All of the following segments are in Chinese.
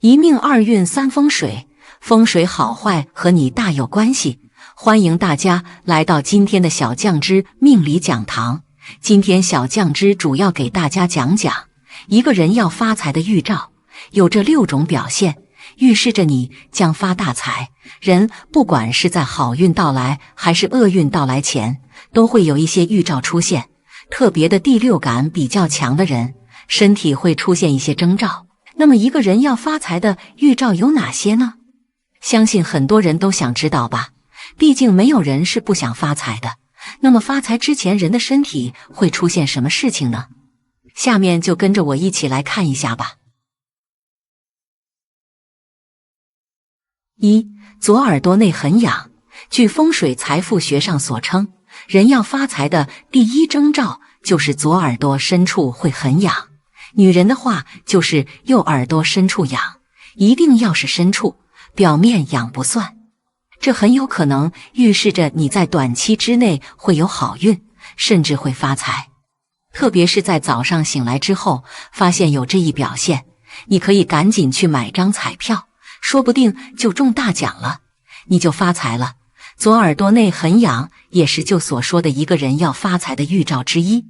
一命二运三风水，风水好坏和你大有关系。欢迎大家来到今天的小酱汁命理讲堂。今天小酱汁主要给大家讲讲一个人要发财的预兆，有这6种表现，预示着你将发大财。人不管是在好运到来还是厄运到来前，都会有一些预兆出现。特别的第六感比较强的人，身体会出现一些征兆。那么一个人要发财的预兆有哪些呢？相信很多人都想知道吧，毕竟没有人是不想发财的。那么发财之前人的身体会出现什么事情呢？下面就跟着我一起来看一下吧。1. 左耳朵内很痒。据风水财富学上所称，人要发财的第一征兆就是左耳朵深处会很痒。女人的话就是右耳朵深处痒，一定要是深处，表面痒不算。这很有可能预示着你在短期之内会有好运，甚至会发财。特别是在早上醒来之后，发现有这一表现，你可以赶紧去买张彩票，说不定就中大奖了，你就发财了。左耳朵内很痒，也是就所说的一个人要发财的预兆之一。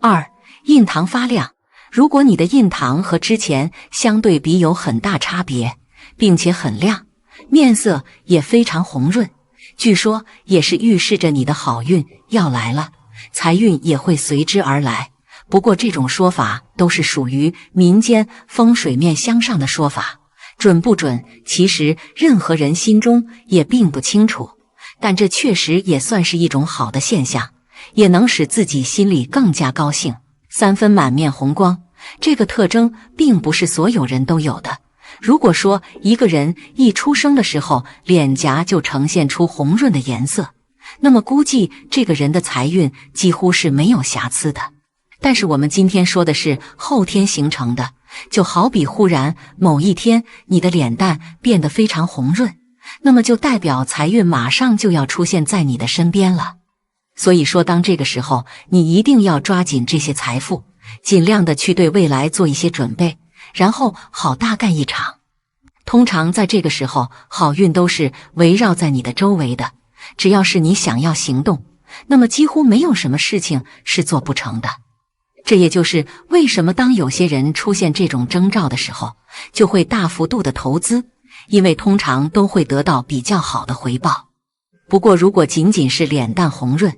2. 印堂发亮。如果你的印堂和之前相对比有很大差别，并且很亮，面色也非常红润，据说也是预示着你的好运要来了，财运也会随之而来。不过这种说法都是属于民间风水面相上的说法，准不准其实任何人心中也并不清楚，但这确实也算是一种好的现象，也能使自己心里更加高兴。3分满面红光，这个特征并不是所有人都有的。如果说一个人一出生的时候脸颊就呈现出红润的颜色，那么估计这个人的财运几乎是没有瑕疵的。但是我们今天说的是后天形成的，就好比忽然某一天你的脸蛋变得非常红润，那么就代表财运马上就要出现在你的身边了。所以说当这个时候，你一定要抓紧这些财富，尽量的去对未来做一些准备，然后好大干一场。通常在这个时候，好运都是围绕在你的周围的，只要是你想要行动，那么几乎没有什么事情是做不成的。这也就是为什么当有些人出现这种征兆的时候，就会大幅度的投资，因为通常都会得到比较好的回报。不过如果仅仅是脸蛋红润，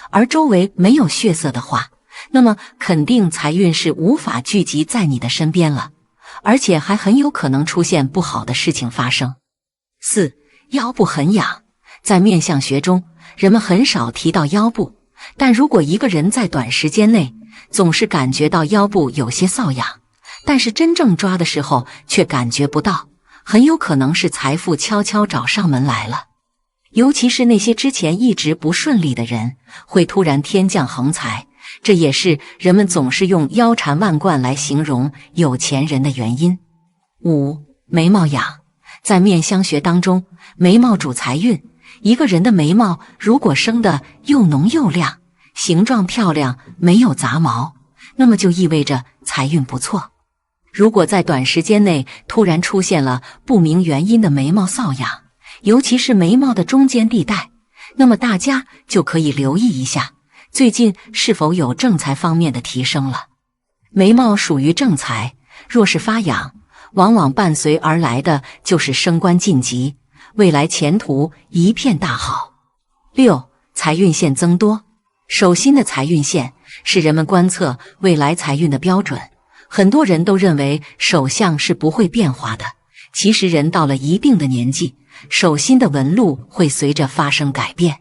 而周围没有血色的话，那么肯定财运是无法聚集在你的身边了，而且还很有可能出现不好的事情发生。4. 腰部很痒。在面相学中，人们很少提到腰部，但如果一个人在短时间内总是感觉到腰部有些瘙痒，但是真正抓的时候却感觉不到，很有可能是财富悄悄找上门来了。尤其是那些之前一直不顺利的人，会突然天降横财，这也是人们总是用腰缠万贯来形容有钱人的原因。5. 眉毛痒。在面相学当中，眉毛主财运，一个人的眉毛如果生得又浓又亮，形状漂亮，没有杂毛，那么就意味着财运不错。如果在短时间内突然出现了不明原因的眉毛瘙痒，尤其是眉毛的中间地带，那么大家就可以留意一下，最近是否有正财方面的提升了。眉毛属于正财，若是发痒，往往伴随而来的就是升官晋级，未来前途一片大好。6. 财运线增多。手心的财运线是人们观测未来财运的标准，很多人都认为手相是不会变化的，其实人到了一定的年纪，手心的纹路会随着发生改变。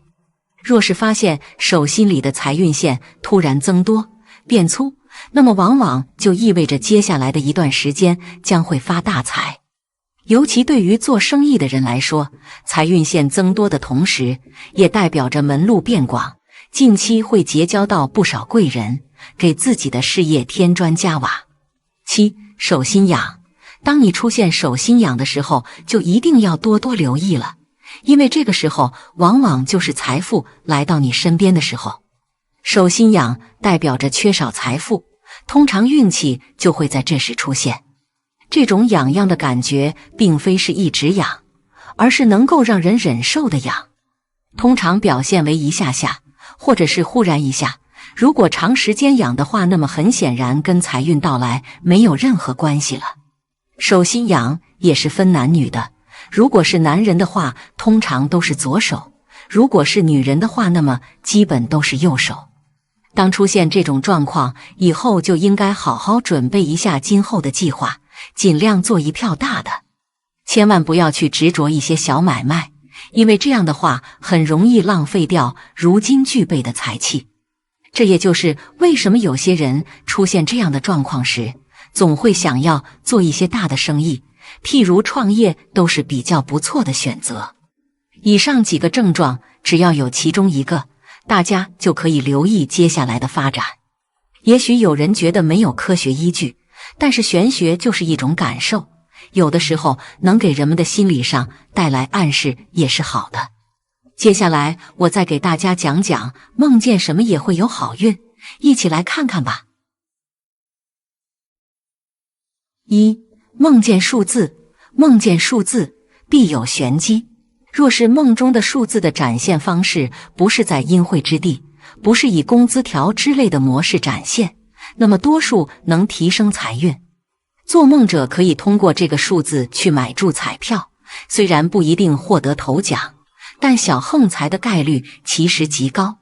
若是发现手心里的财运线突然增多变粗，那么往往就意味着接下来的一段时间将会发大财。尤其对于做生意的人来说，财运线增多的同时，也代表着门路变广，近期会结交到不少贵人，给自己的事业添砖加瓦。7. 手心痒。当你出现手心痒的时候，就一定要多多留意了，因为这个时候往往就是财富来到你身边的时候。手心痒代表着缺少财富，通常运气就会在这时出现。这种痒痒的感觉并非是一直痒，而是能够让人忍受的痒。通常表现为一下下，或者是忽然一下。如果长时间痒的话，那么很显然跟财运到来没有任何关系了。手心痒也是分男女的，如果是男人的话，通常都是左手；如果是女人的话，那么基本都是右手。当出现这种状况以后，就应该好好准备一下今后的计划，尽量做一票大的，千万不要去执着一些小买卖，因为这样的话很容易浪费掉如今具备的财气。这也就是为什么有些人出现这样的状况时，总会想要做一些大的生意，譬如创业都是比较不错的选择。以上几个症状，只要有其中一个，大家就可以留意接下来的发展。也许有人觉得没有科学依据，但是玄学就是一种感受，有的时候能给人们的心理上带来暗示也是好的。接下来我再给大家讲讲梦见什么也会有好运，一起来看看吧。1. 梦见数字，梦见数字必有玄机。若是梦中的数字的展现方式不是在阴晦之地，不是以工资条之类的模式展现，那么多数能提升财运。做梦者可以通过这个数字去买注彩票，虽然不一定获得头奖，但小横财的概率其实极高。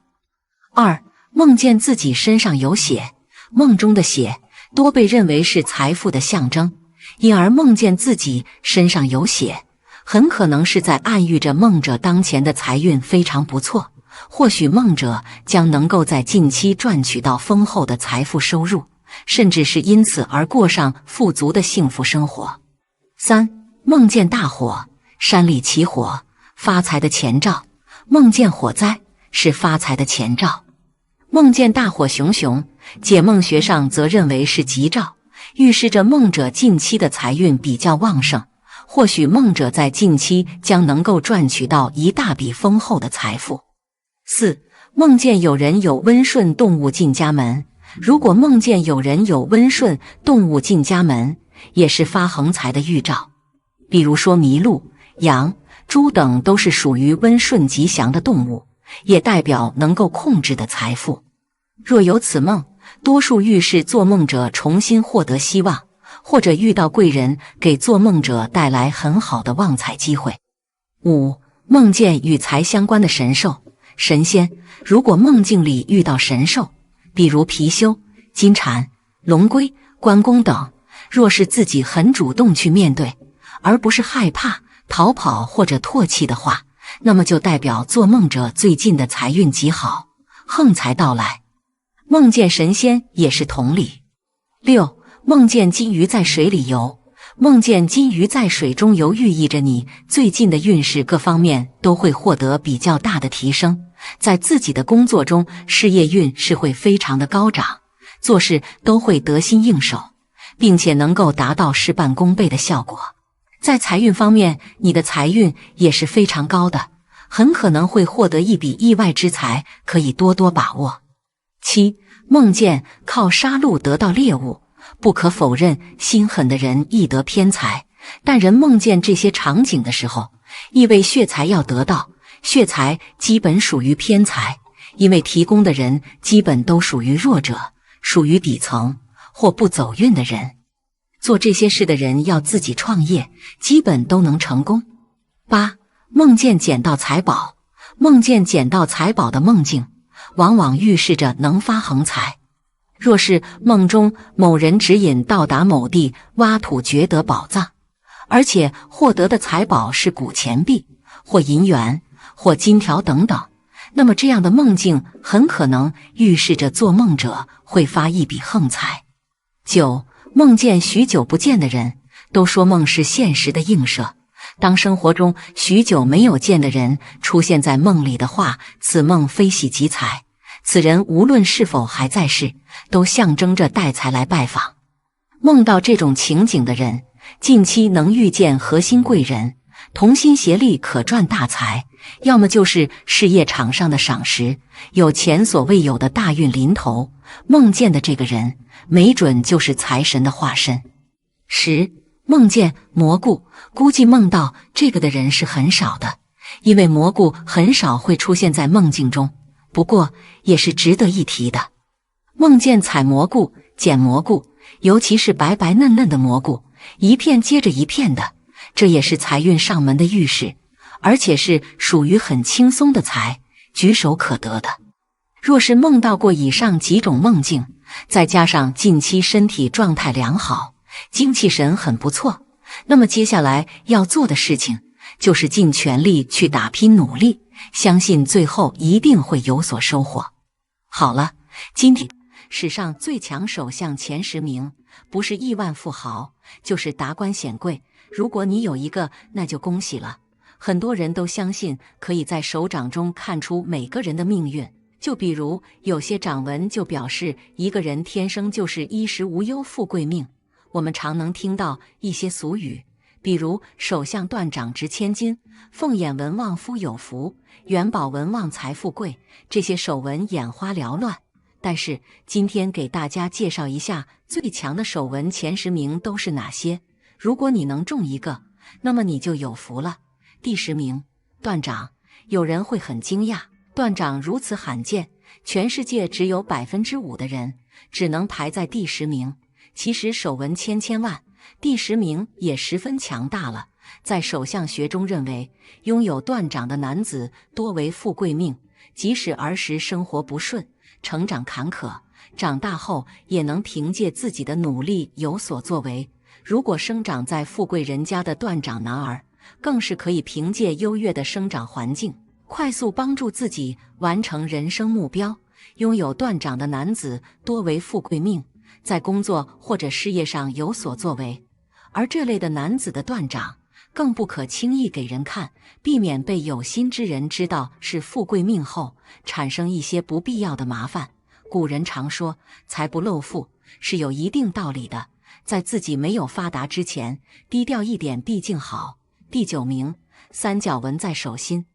2. 梦见自己身上有血，梦中的血多被认为是财富的象征，因而梦见自己身上有血，很可能是在暗喻着梦者当前的财运非常不错，或许梦者将能够在近期赚取到丰厚的财富收入，甚至是因此而过上富足的幸福生活。3. 梦见大火，山里起火，发财的前兆。梦见火灾是发财的前兆。梦见大火熊熊，解梦学上则认为是吉兆，预示着梦者近期的财运比较旺盛，或许梦者在近期将能够赚取到一大笔丰厚的财富。4. 梦见有人有温顺动物进家门，如果梦见有人有温顺动物进家门，也是发横财的预兆。比如说麋鹿、羊、猪等都是属于温顺吉祥的动物，也代表能够控制的财富。若有此梦，多数预示做梦者重新获得希望，或者遇到贵人，给做梦者带来很好的旺财机会。5. 梦见与财相关的神兽、神仙，如果梦境里遇到神兽，比如貔貅、金蝉、龙龟、关公等，若是自己很主动去面对，而不是害怕、逃跑或者唾弃的话，那么就代表做梦者最近的财运极好，横财到来。梦见神仙也是同理。6. 梦见金鱼在水里游，梦见金鱼在水中游，寓意着你最近的运势各方面都会获得比较大的提升，在自己的工作中，事业运是会非常的高涨，做事都会得心应手，并且能够达到事半功倍的效果。在财运方面，你的财运也是非常高的，很可能会获得一笔意外之财，可以多多把握。7. 梦见靠杀戮得到猎物，不可否认，心狠的人易得偏财，但人梦见这些场景的时候，意味血财要得到，血财基本属于偏财，因为提供的人基本都属于弱者，属于底层或不走运的人。做这些事的人要自己创业，基本都能成功。8. 梦见捡到财宝，梦见捡到财宝的梦境，往往预示着能发横财。若是梦中某人指引到达某地挖土掘得宝藏，而且获得的财宝是古钱币或银元或金条等等，那么这样的梦境很可能预示着做梦者会发一笔横财。9. 梦见许久不见的人，都说梦是现实的映射，当生活中许久没有见的人出现在梦里的话，此梦非喜即财，此人无论是否还在世，都象征着带财来拜访。梦到这种情景的人，近期能遇见核心贵人，同心协力可赚大财，要么就是事业场上的赏识，有前所未有的大运临头，梦见的这个人没准就是财神的化身。10. 梦见蘑菇，估计梦到这个的人是很少的，因为蘑菇很少会出现在梦境中。不过也是值得一提的。梦见采蘑菇、捡蘑菇，尤其是白白嫩嫩的蘑菇，一片接着一片的，这也是财运上门的预示，而且是属于很轻松的财，举手可得的。若是梦到过以上几种梦境，再加上近期身体状态良好，精气神很不错，那么接下来要做的事情就是尽全力去打拼努力，相信最后一定会有所收获。好了，今天史上最强手相前10名，不是亿万富豪，就是达官显贵。如果你有一个，那就恭喜了。很多人都相信可以在手掌中看出每个人的命运，就比如有些掌纹就表示一个人天生就是衣食无忧富贵命。我们常能听到一些俗语，比如手相断掌值千金，凤眼纹旺夫有福，元宝纹旺财富贵，这些手纹眼花缭乱。但是今天给大家介绍一下最强的手纹前10名都是哪些，如果你能中一个，那么你就有福了。第10名，断掌。有人会很惊讶，断掌如此罕见，全世界只有5%的人只能排在第10名。其实手纹千万，第10名也十分强大了。在手相学中认为，拥有断掌的男子多为富贵命，即使儿时生活不顺，成长坎坷，长大后也能凭借自己的努力有所作为。如果生长在富贵人家的断掌男儿，更是可以凭借优越的生长环境，快速帮助自己完成人生目标。拥有断掌的男子多为富贵命，在工作或者事业上有所作为。而这类的男子的断掌更不可轻易给人看，避免被有心之人知道是富贵命后产生一些不必要的麻烦。古人常说财不露富是有一定道理的，在自己没有发达之前，低调一点毕竟好。第9名，三角纹在手心。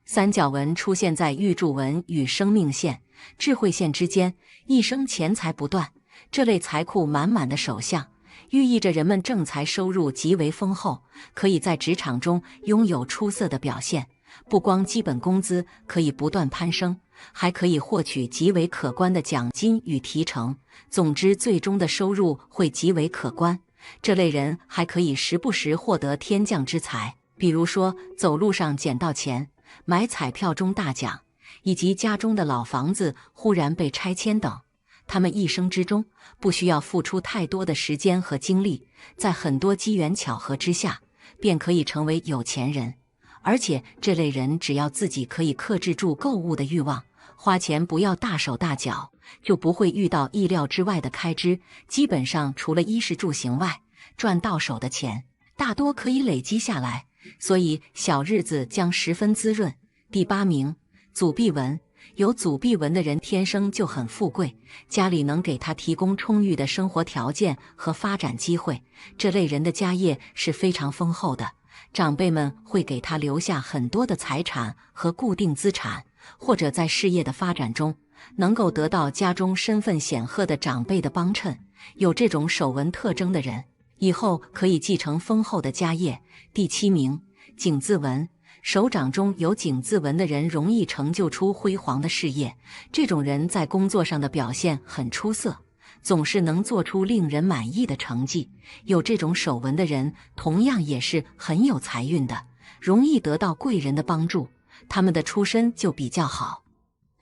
三角纹出现在玉柱纹与生命线、智慧线之间，一生钱财不断，这类财库满满的手相，寓意着人们正财收入极为丰厚，可以在职场中拥有出色的表现。不光基本工资可以不断攀升，还可以获取极为可观的奖金与提成，总之最终的收入会极为可观。这类人还可以时不时获得天降之财，比如说走路上捡到钱，买彩票中大奖，以及家中的老房子忽然被拆迁等。他们一生之中不需要付出太多的时间和精力，在很多机缘巧合之下，便可以成为有钱人。而且这类人只要自己可以克制住购物的欲望，花钱不要大手大脚，就不会遇到意料之外的开支。基本上除了衣食住行外，赚到手的钱大多可以累积下来，所以小日子将十分滋润。第8名，祖臂纹。有祖臂纹的人天生就很富贵，家里能给他提供充裕的生活条件和发展机会，这类人的家业是非常丰厚的，长辈们会给他留下很多的财产和固定资产，或者在事业的发展中能够得到家中身份显赫的长辈的帮衬。有这种手纹特征的人，以后可以继承丰厚的家业。第7名，井字纹。手掌中有井字纹的人容易成就出辉煌的事业，这种人在工作上的表现很出色，总是能做出令人满意的成绩。有这种手纹的人同样也是很有财运的，容易得到贵人的帮助，他们的出身就比较好，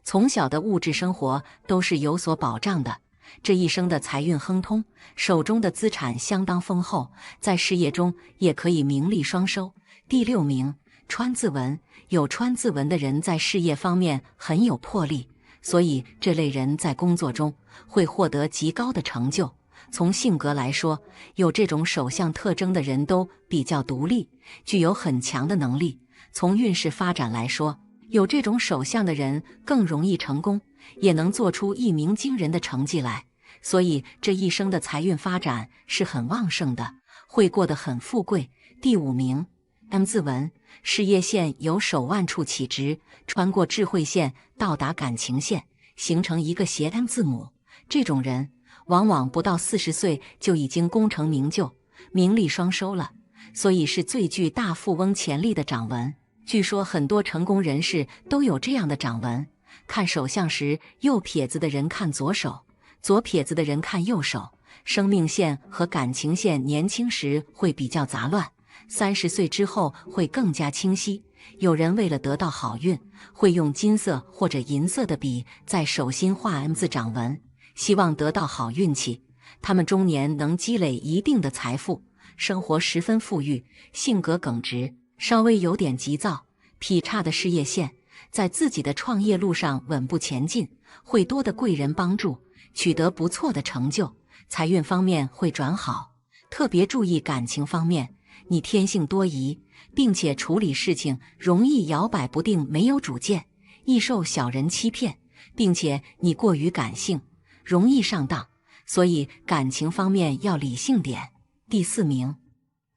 从小的物质生活都是有所保障的，这一生的财运亨通，手中的资产相当丰厚，在事业中也可以名利双收。第6名，川字纹。有川字纹的人在事业方面很有魄力，所以这类人在工作中会获得极高的成就。从性格来说，有这种手相特征的人都比较独立，具有很强的能力。从运势发展来说，有这种手相的人更容易成功，也能做出一鸣惊人的成绩来，所以这一生的财运发展是很旺盛的，会过得很富贵。第5名，M 字纹。事业线由手腕处起直，穿过智慧线到达感情线，形成一个斜 M 字母。这种人往往不到40岁就已经功成名就，名利双收了，所以是最具大富翁潜力的掌纹。据说很多成功人士都有这样的掌纹。看手相时，右撇子的人看左手，左撇子的人看右手。生命线和感情线年轻时会比较杂乱，30岁之后会更加清晰。有人为了得到好运，会用金色或者银色的笔在手心画 M 字掌纹，希望得到好运气。他们中年能积累一定的财富，生活十分富裕，性格耿直，稍微有点急躁，劈叉的事业线，在自己的创业路上稳步前进，会多的贵人帮助，取得不错的成就。财运方面会转好，特别注意感情方面，你天性多疑，并且处理事情容易摇摆不定，没有主见，易受小人欺骗，并且你过于感性，容易上当，所以感情方面要理性点。第4名，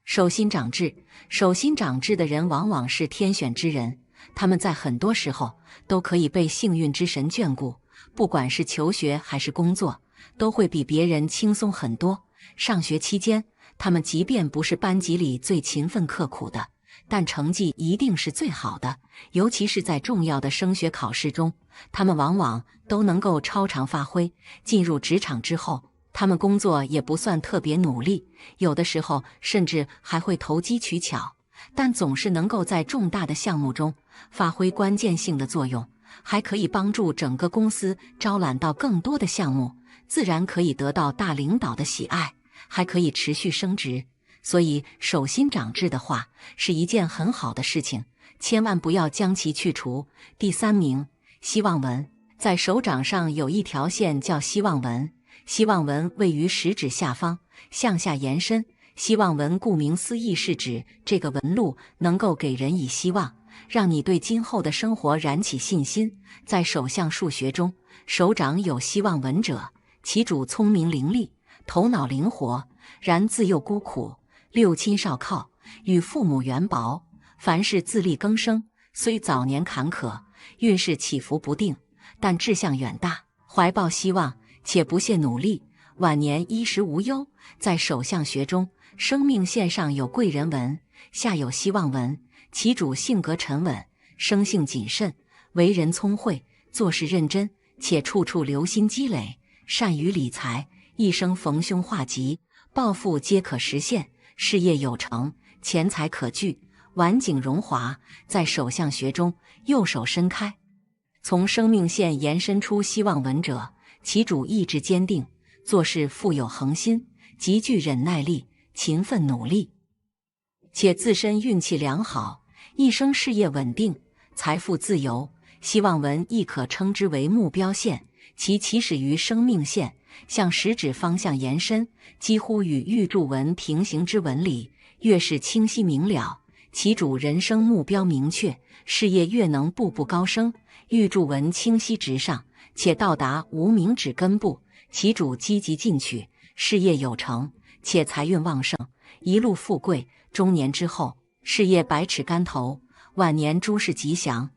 手心长痣。手心长痣的人往往是天选之人，他们在很多时候都可以被幸运之神眷顾，不管是求学还是工作，都会比别人轻松很多。上学期间，他们即便不是班级里最勤奋刻苦的，但成绩一定是最好的，尤其是在重要的升学考试中，他们往往都能够超常发挥。进入职场之后，他们工作也不算特别努力，有的时候甚至还会投机取巧，但总是能够在重大的项目中发挥关键性的作用，还可以帮助整个公司招揽到更多的项目，自然可以得到大领导的喜爱，还可以持续升职。所以手心长痣的话是一件很好的事情，千万不要将其去除。第3名，希望纹。在手掌上有一条线叫希望纹，希望纹位于食指下方，向下延伸。希望纹顾名思义是指这个纹路能够给人以希望，让你对今后的生活燃起信心。在手相数学中，手掌有希望纹者，其主聪明伶俐，头脑灵活，然自幼孤苦，六亲少靠，与父母缘薄，凡事自力更生，虽早年坎坷，运势起伏不定，但志向远大，怀抱希望，且不懈努力，晚年衣食无忧。在手相学中，生命线上有贵人纹，下有希望纹，其主性格沉稳，生性谨慎，为人聪慧，做事认真，且处处留心积累，善于理财，一生逢凶化吉，抱负皆可实现，事业有成，钱财可聚，晚景荣华。在手相学中，右手伸开，从生命线延伸出希望纹者，其主意志坚定，做事富有恒心，极具忍耐力，勤奋努力，且自身运气良好，一生事业稳定，财富自由。希望纹亦可称之为目标线，其起始于生命线，向食指方向延伸，几乎与玉柱纹平行之纹理，越是清晰明了，其主人生目标明确，事业越能步步高升。玉柱纹清晰直上，且到达无名指根部，其主积极进取，事业有成，且财运旺盛，一路富贵。中年之后，事业百尺竿头，晚年诸事吉祥，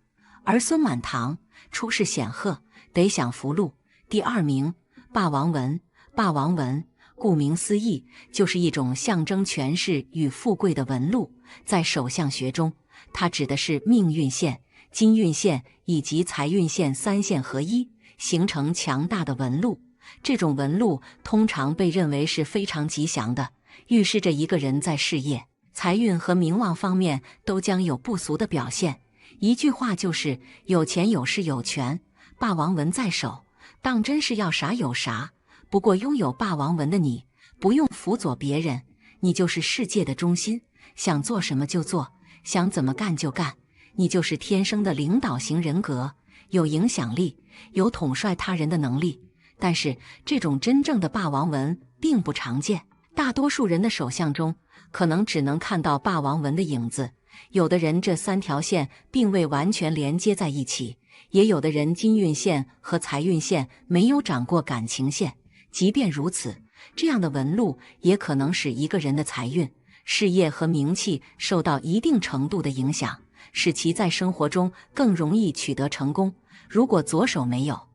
儿孙满堂，出世显赫，得享福禄。第2名，霸王纹。霸王纹顾名思义，就是一种象征权势与富贵的纹路。在手相学中，它指的是命运线、金运线以及财运线3线合一，形成强大的纹路。这种纹路通常被认为是非常吉祥的，预示着一个人在事业、财运和名望方面都将有不俗的表现。一句话就是有钱有势有权，霸王纹在手，当真是要啥有啥。不过拥有霸王纹的你，不用辅佐别人，你就是世界的中心，想做什么就做，想怎么干就干，你就是天生的领导型人格，有影响力，有统帅他人的能力。但是这种真正的霸王纹并不常见，大多数人的手相中可能只能看到霸王纹的影子，有的人这3条线并未完全连接在一起，也有的人金运线和财运线没有长过感情线。即便如此，这样的纹路也可能使一个人的财运、事业和名气受到一定程度的影响，使其在生活中更容易取得成功。如果左手没有，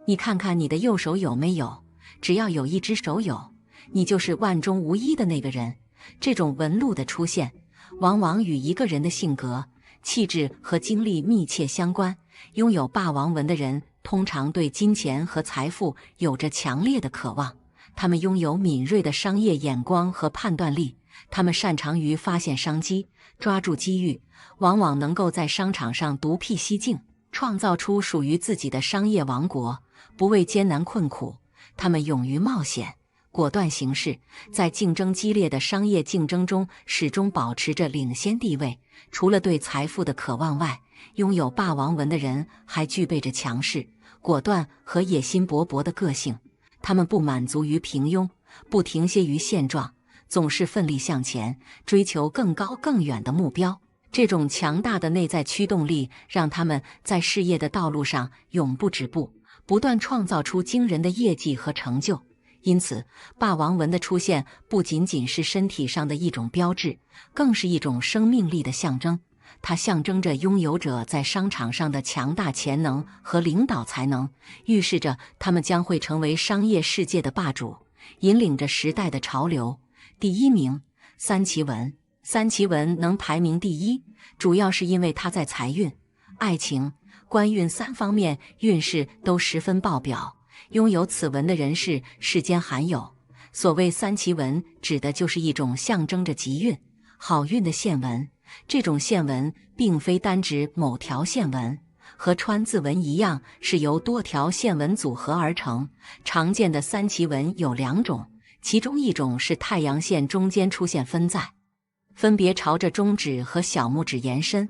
你看看你的右手有没有，只要有一只手有，你就是万中无一的那个人。这种纹路的出现，往往与一个人的性格、气质和经历密切相关。拥有霸王纹的人通常对金钱和财富有着强烈的渴望，他们拥有敏锐的商业眼光和判断力，他们擅长于发现商机，抓住机遇，往往能够在商场上独辟蹊径，创造出属于自己的商业王国，不畏艰难困苦。他们勇于冒险，果断行事，在竞争激烈的商业竞争中始终保持着领先地位。除了对财富的渴望外，拥有霸王纹的人还具备着强势、果断和野心勃勃的个性。他们不满足于平庸，不停歇于现状，总是奋力向前，追求更高更远的目标。这种强大的内在驱动力让他们在事业的道路上永不止步，不断创造出惊人的业绩和成就。因此，霸王纹的出现不仅仅是身体上的一种标志，更是一种生命力的象征。它象征着拥有者在商场上的强大潜能和领导才能，预示着他们将会成为商业世界的霸主，引领着时代的潮流。第一名，三奇纹。三奇纹能排名第一，主要是因为它在财运、爱情、官运三方面运势都十分爆表。拥有此纹的人士世间罕有。所谓三奇纹，指的就是一种象征着吉运、好运的线纹。这种线纹并非单指某条线纹，和川字纹一样，是由多条线纹组合而成。常见的三奇纹有两种，其中一种是太阳线中间出现分在，分别朝着中指和小拇指延伸，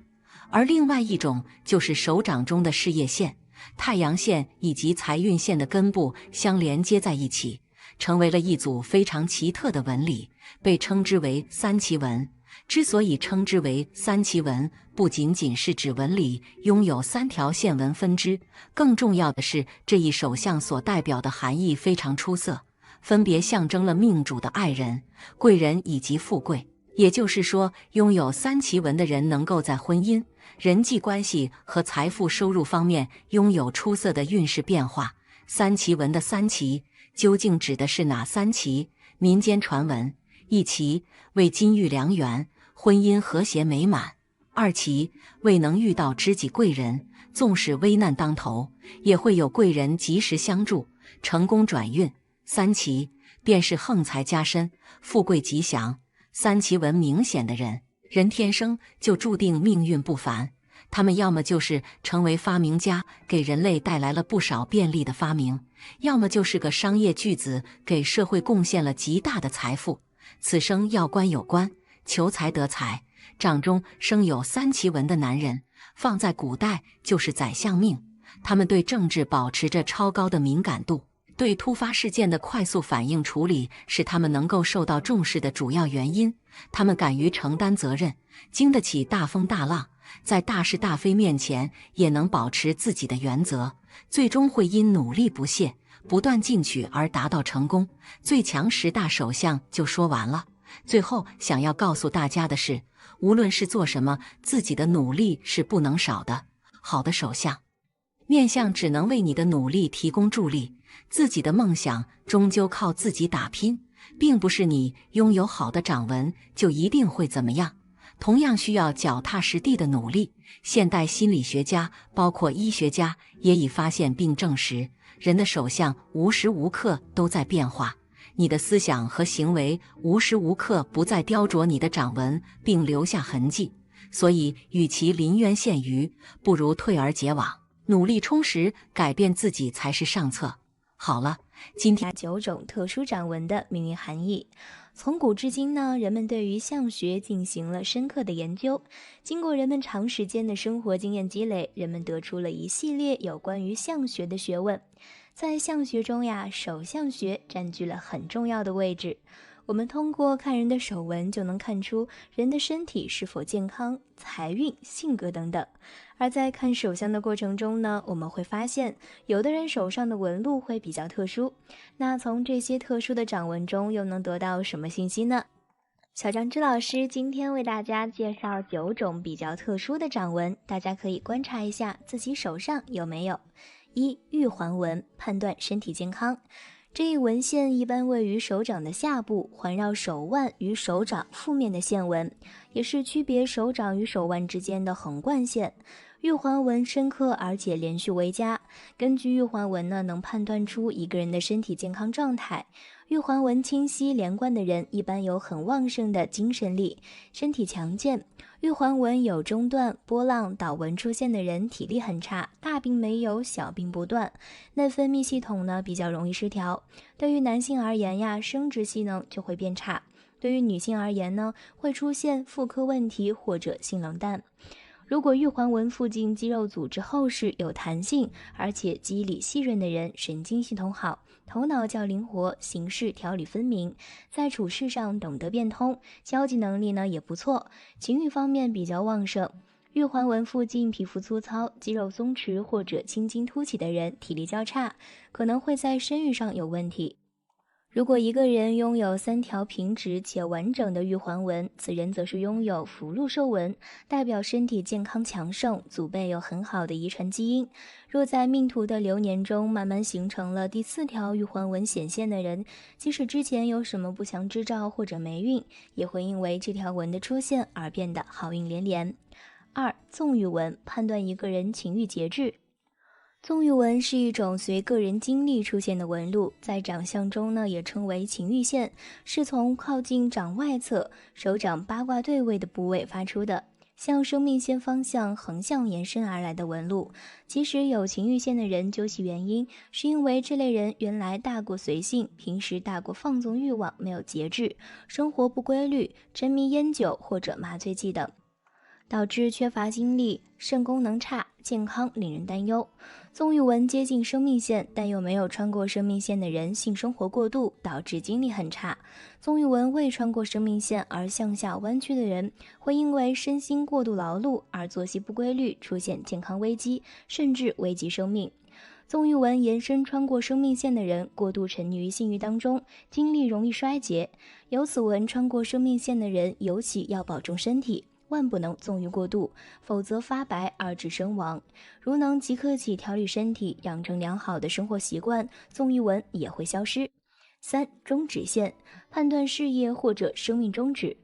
而另外一种就是手掌中的事业线、太阳线以及财运线的根部相连接在一起，成为了一组非常奇特的纹理，被称之为三奇纹。之所以称之为三奇纹，不仅仅是指纹理拥有三条线纹分支，更重要的是这一手相所代表的含义非常出色，分别象征了命主的爱人、贵人以及富贵。也就是说，拥有三奇纹的人能够在婚姻、人际关系和财富收入方面拥有出色的运势变化。三奇纹的三奇究竟指的是哪三奇？民间传闻，一奇为金玉良缘，婚姻和谐美满；二奇为能遇到知己贵人，纵使危难当头，也会有贵人及时相助，成功转运；三奇便是横财加身，富贵吉祥。三奇纹明显的人，人天生就注定命运不凡。他们要么就是成为发明家，给人类带来了不少便利的发明，要么就是个商业巨子，给社会贡献了极大的财富。此生要官有官，求财得财。掌中生有三奇纹的男人，放在古代就是宰相命。他们对政治保持着超高的敏感度，对突发事件的快速反应处理是他们能够受到重视的主要原因。他们敢于承担责任，经得起大风大浪，在大是大非面前也能保持自己的原则，最终会因努力不懈、不断进取而达到成功。最强10大手相就说完了。最后想要告诉大家的是，无论是做什么，自己的努力是不能少的。好的手相面相只能为你的努力提供助力，自己的梦想终究靠自己打拼，并不是你拥有好的掌纹就一定会怎么样，同样需要脚踏实地的努力。现代心理学家包括医学家也已发现并证实，人的手相无时无刻都在变化，你的思想和行为无时无刻不在雕琢你的掌纹并留下痕迹。所以与其临渊羡鱼，不如退而结网，努力充实改变自己才是上策。好了，今天9种特殊掌纹的命运含义。从古至今呢，人们对于相学进行了深刻的研究，经过人们长时间的生活经验积累，人们得出了一系列有关于相学的学问。在相学中呀，手相学占据了很重要的位置。我们通过看人的手纹就能看出人的身体是否健康、财运、性格等等。而在看手相的过程中呢，我们会发现有的人手上的纹路会比较特殊。那从这些特殊的掌纹中又能得到什么信息呢？小张之老师今天为大家介绍9种比较特殊的掌纹，大家可以观察一下自己手上有没有。1. 玉环纹，判断身体健康。这一纹线一般位于手掌的下部，环绕手腕与手掌腹面的线纹，也是区别手掌与手腕之间的横贯线。玉环纹深刻而且连续为佳，根据玉环纹呢，能判断出一个人的身体健康状态。玉环纹清晰连贯的人一般有很旺盛的精神力，身体强健。玉环纹有中断、波浪、倒纹出现的人体力很差，大病没有，小病不断，内分泌系统呢比较容易失调。对于男性而言呀，生殖机能就会变差；对于女性而言呢，会出现妇科问题或者性冷淡。如果玉环纹附近肌肉组织厚实有弹性，而且肌理细润的人，神经系统好，头脑较灵活，行事条理分明，在处事上懂得变通，交际能力呢也不错，情欲方面比较旺盛。玉环纹附近皮肤粗糙、肌肉松弛或者青筋凸起的人，体力较差，可能会在生育上有问题。如果一个人拥有3条平直且完整的玉环纹，此人则是拥有福禄寿纹，代表身体健康强盛，祖辈有很好的遗传基因。若在命途的流年中慢慢形成了第4条玉环纹显现的人，即使之前有什么不祥之兆或者霉运，也会因为这条纹的出现而变得好运连连。2. 纵欲纹，判断一个人情欲节制。纵欲纹是一种随个人经历出现的纹路，在长相中呢也称为情欲线，是从靠近掌外侧手掌八卦对位的部位发出的，向生命线方向横向延伸而来的纹路。即使有情欲线的人，究其原因是因为这类人原来大过随性，平时大过放纵欲望，没有节制，生活不规律，沉迷烟酒或者麻醉剂等，导致缺乏精力，肾功能差，健康令人担忧。纵欲纹接近生命线但又没有穿过生命线的人，性生活过度，导致精力很差。纵欲纹未穿过生命线而向下弯曲的人，会因为身心过度劳碌而作息不规律，出现健康危机，甚至危及生命。纵欲纹延伸穿过生命线的人，过度沉溺于性欲当中，精力容易衰竭。有此纹穿过生命线的人，尤其要保重身体，万不能纵欲过度，否则发白而致身亡。如能即刻起调理身体，养成良好的生活习惯，纵欲纹也会消失。3. 终止线，判断事业或者生命终止。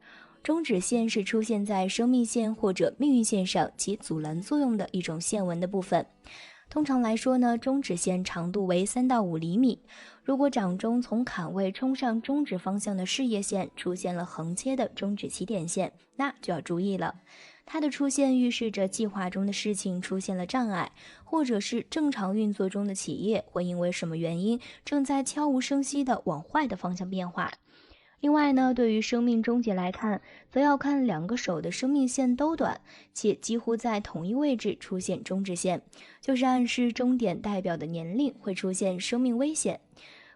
终止线是出现在生命线或者命运线上起阻拦作用的一种线纹的部分。通常来说呢，终止线长度为3到5厘米。如果掌中从坎位冲上终止方向的事业线出现了横切的终止起点线，那就要注意了。它的出现预示着计划中的事情出现了障碍，或者是正常运作中的企业会因为什么原因正在悄无声息地往坏的方向变化。另外呢，对于生命终结来看，则要看2个手的生命线都短，且几乎在同一位置出现终止线，就是暗示终点代表的年龄会出现生命危险。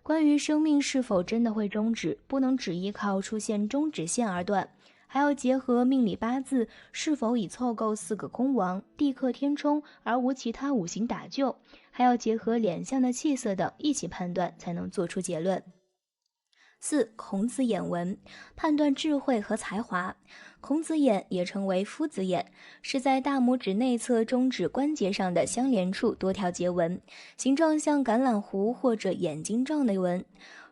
关于生命是否真的会终止，不能只依靠出现终止线而断，还要结合命理八字是否已凑够4个空亡、地克天冲而无其他五行打救，还要结合脸相的气色等一起判断，才能做出结论。4. 孔子眼纹，判断智慧和才华。孔子眼也称为夫子眼，是在大拇指内侧中指关节上的相连处多条结纹，形状像橄榄核或者眼睛状的纹。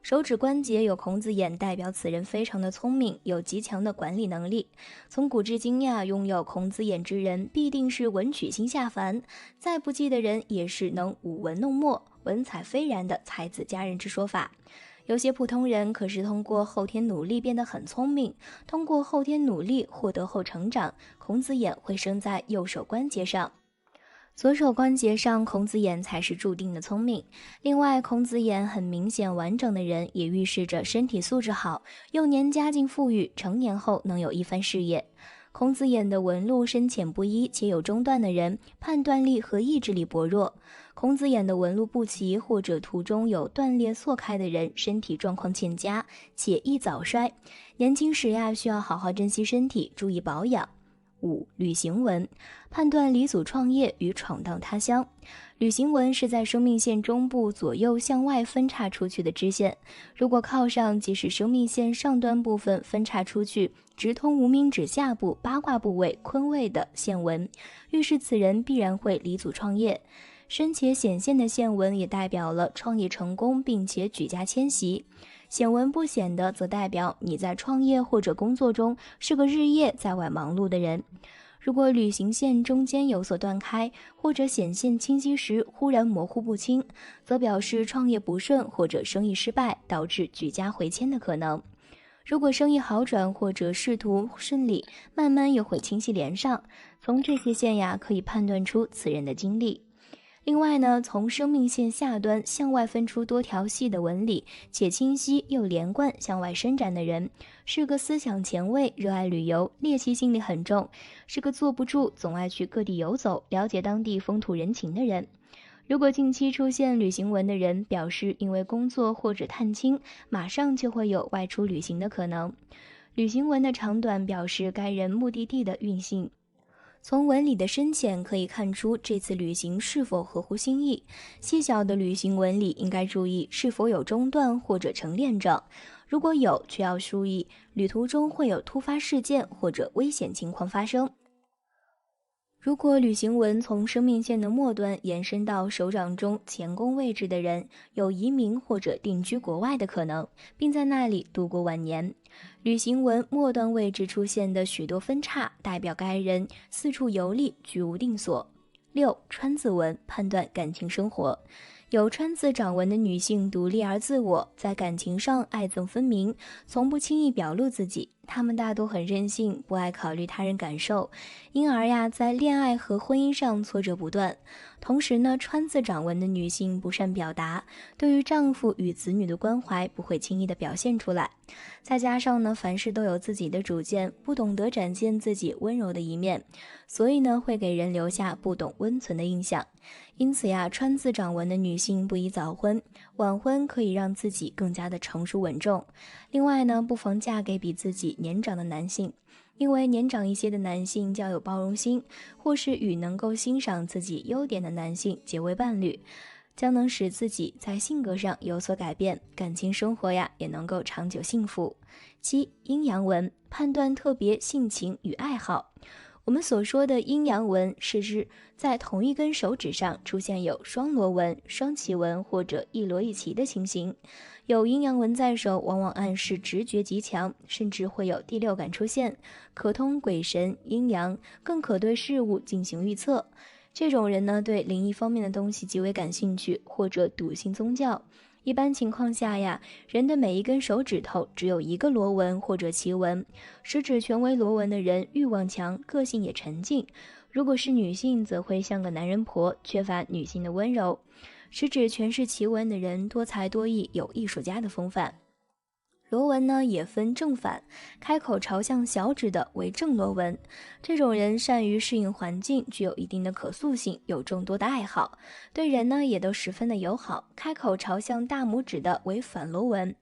手指关节有孔子眼，代表此人非常的聪明，有极强的管理能力。从古至今呀，拥有孔子眼之人必定是文曲星下凡，再不济的人也是能舞文弄墨、文采斐然的才子佳人之说法。有些普通人可是通过后天努力变得很聪明，通过后天努力获得后成长，孔子眼会生在右手关节上。左手关节上孔子眼才是注定的聪明。另外，孔子眼很明显完整的人，也预示着身体素质好，幼年家境富裕，成年后能有一番事业。孔子眼的纹路深浅不一且有中断的人，判断力和意志力薄弱。孔子眼的纹路不齐或者图中有断裂错开的人，身体状况欠佳且易早衰，年轻时呀需要好好珍惜身体，注意保养。5. 旅行纹，判断离祖创业与闯荡他乡。旅行纹是在生命线中部左右向外分叉出去的支线，如果靠上，即使生命线上端部分分叉出去，直通无名指下部八卦部位坤位的线纹，预示此人必然会离祖创业。深且显现的线纹也代表了创业成功并且举家迁徙，显纹不显的则代表你在创业或者工作中是个日夜在外忙碌的人。如果旅行线中间有所断开，或者显现清晰时忽然模糊不清，则表示创业不顺或者生意失败，导致举家回迁的可能。如果生意好转或者仕途顺利，慢慢又会清晰连上，从这些线呀可以判断出此人的经历。另外呢，从生命线下端向外分出多条细的纹理，且清晰又连贯向外伸展的人，是个思想前卫、热爱旅游、猎奇心理很重，是个坐不住、总爱去各地游走、了解当地风土人情的人。如果近期出现旅行纹的人，表示因为工作或者探亲，马上就会有外出旅行的可能。旅行纹的长短表示该人目的地的运行。从纹理的深浅可以看出这次旅行是否合乎心意。细小的旅行纹理应该注意是否有中断或者成链状，如果有，却要注意旅途中会有突发事件或者危险情况发生。如果旅行纹从生命线的末端延伸到手掌中前宫位置的人，有移民或者定居国外的可能，并在那里度过晚年。旅行纹末端位置出现的许多分叉，代表该人四处游历，居无定所。6. 川字纹判断感情生活。有川字掌纹的女性独立而自我，在感情上爱憎分明，从不轻易表露自己。她们大多很任性，不爱考虑他人感受，因而呀，在恋爱和婚姻上挫折不断。同时呢，川字掌纹的女性不善表达，对于丈夫与子女的关怀不会轻易的表现出来。再加上呢，凡事都有自己的主见，不懂得展现自己温柔的一面，所以呢，会给人留下不懂温存的印象。因此呀，川字掌纹的女性不宜早婚，晚婚可以让自己更加的成熟稳重。另外呢，不妨嫁给比自己年长的男性，因为年长一些的男性较有包容心，或是与能够欣赏自己优点的男性结为伴侣，将能使自己在性格上有所改变，感情生活呀也能够长久幸福。7. 阴阳纹判断特别性情与爱好。我们所说的阴阳纹是指在同一根手指上出现有双螺纹、双旗纹或者一螺一旗的情形。有阴阳纹在手，往往暗示直觉极强，甚至会有第六感出现，可通鬼神、阴阳，更可对事物进行预测。这种人呢，对灵异方面的东西极为感兴趣，或者笃信宗教。一般情况下呀，人的每一根手指头只有一个螺纹或者旗纹，食指全为螺纹的人欲望强，个性也沉静。如果是女性，则会像个男人婆，缺乏女性的温柔。食指全是旗纹的人，多才多艺，有艺术家的风范。螺纹呢也分正反，开口朝向小指的为正螺纹，这种人善于适应环境，具有一定的可塑性，有众多的爱好，对人呢也都十分的友好。开口朝向大拇指的为反螺纹，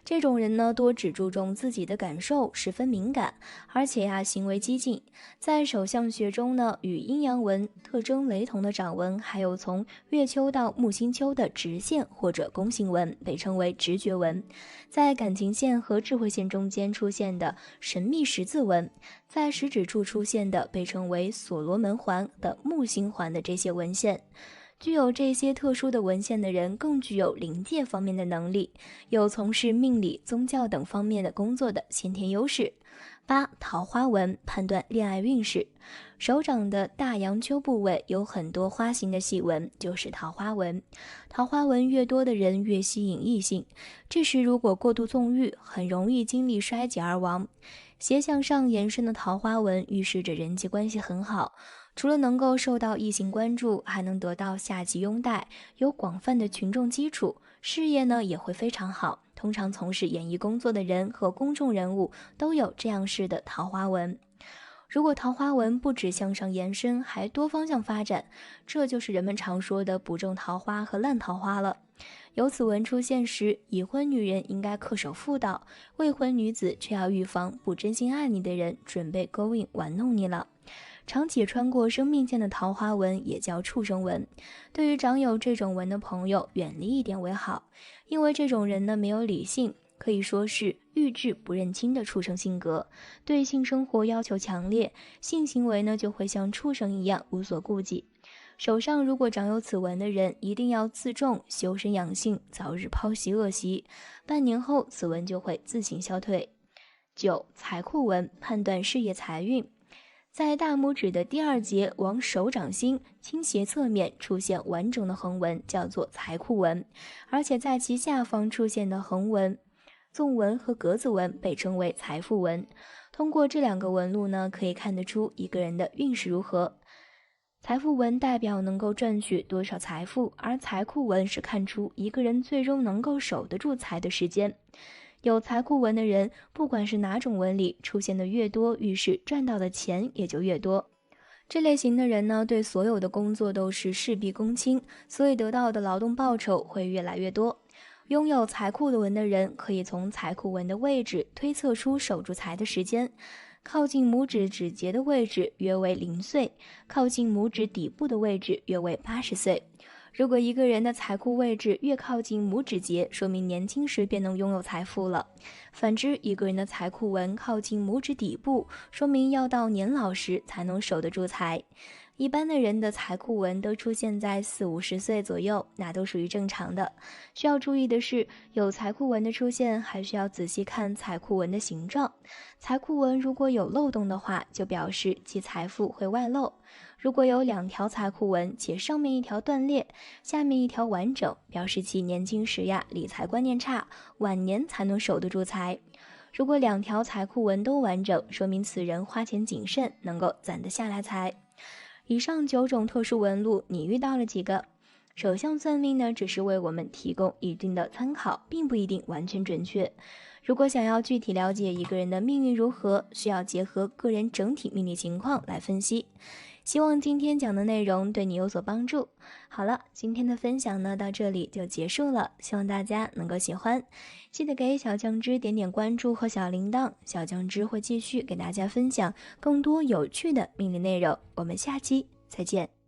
这种人呢多只注重自己的感受，十分敏感，而且呀行为激进。在手相学中呢，与阴阳纹特征雷同的掌纹，还有从月丘到木星丘的直线或者弓形纹，被称为直觉纹。在感情线和智慧线中间出现的神秘十字纹，在食指处出现的被称为所罗门环的木星环的这些纹线。具有这些特殊的纹线的人更具有灵界方面的能力，有从事命理、宗教等方面的工作的先天优势。8. 桃花纹判断恋爱运势。手掌的大阳丘部位有很多花形的细纹，就是桃花纹。桃花纹越多的人越吸引异性，这时如果过度纵欲，很容易精力衰竭而亡。斜向上延伸的桃花纹预示着人际关系很好，除了能够受到异性关注，还能得到下级拥戴，有广泛的群众基础，事业呢也会非常好。通常从事演艺工作的人和公众人物都有这样式的桃花纹。如果桃花纹不止向上延伸，还多方向发展，这就是人们常说的不种桃花和烂桃花了。有此纹出现时，已婚女人应该恪守妇道，未婚女子却要预防不真心爱你的人准备勾引玩弄你了。长期穿过生命线的桃花纹也叫畜生纹，对于长有这种纹的朋友，远离一点为好，因为这种人呢没有理性，可以说是欲智不认亲的畜生性格，对性生活要求强烈，性行为呢就会像畜生一样无所顾忌。手上如果长有此纹的人，一定要自重，修身养性，早日剖析恶习，半年后此纹就会自行消退。9. 财库纹，判断事业财运。在大拇指的第2节往手掌心倾斜侧面出现完整的横纹，叫做财库纹，而且在其下方出现的横纹、纵纹和格子纹被称为财富纹。通过这2个纹路呢，可以看得出一个人的运势如何。财富纹代表能够赚取多少财富，而财库纹是看出一个人最终能够守得住财的时间。有财库纹的人，不管是哪种纹理出现的越多，预示赚到的钱也就越多。这类型的人呢，对所有的工作都是事必躬亲，所以得到的劳动报酬会越来越多。拥有财库的纹的人，可以从财库纹的位置推测出守住财的时间。靠近拇指指节的位置约为0岁，靠近拇指底部的位置约为80岁。如果一个人的财库位置越靠近拇指节，说明年轻时便能拥有财富了。反之，一个人的财库纹靠近拇指底部，说明要到年老时才能守得住财。一般的人的财库纹都出现在40-50岁左右，那都属于正常的。需要注意的是，有财库纹的出现，还需要仔细看财库纹的形状。财库纹如果有漏洞的话，就表示其财富会外漏。如果有2条财库纹，且上面一条断裂，下面一条完整，表示其年轻时理财观念差，晚年才能守得住财。如果2条财库纹都完整，说明此人花钱谨慎，能够攒得下来财。以上9种特殊纹路，你遇到了几个？手相算命呢，只是为我们提供一定的参考，并不一定完全准确。如果想要具体了解一个人的命运如何，需要结合个人整体命理情况来分析。希望今天讲的内容对你有所帮助。好了，今天的分享呢到这里就结束了，希望大家能够喜欢。记得给小酱汁点点关注和小铃铛，小酱汁会继续给大家分享更多有趣的命理内容。我们下期再见。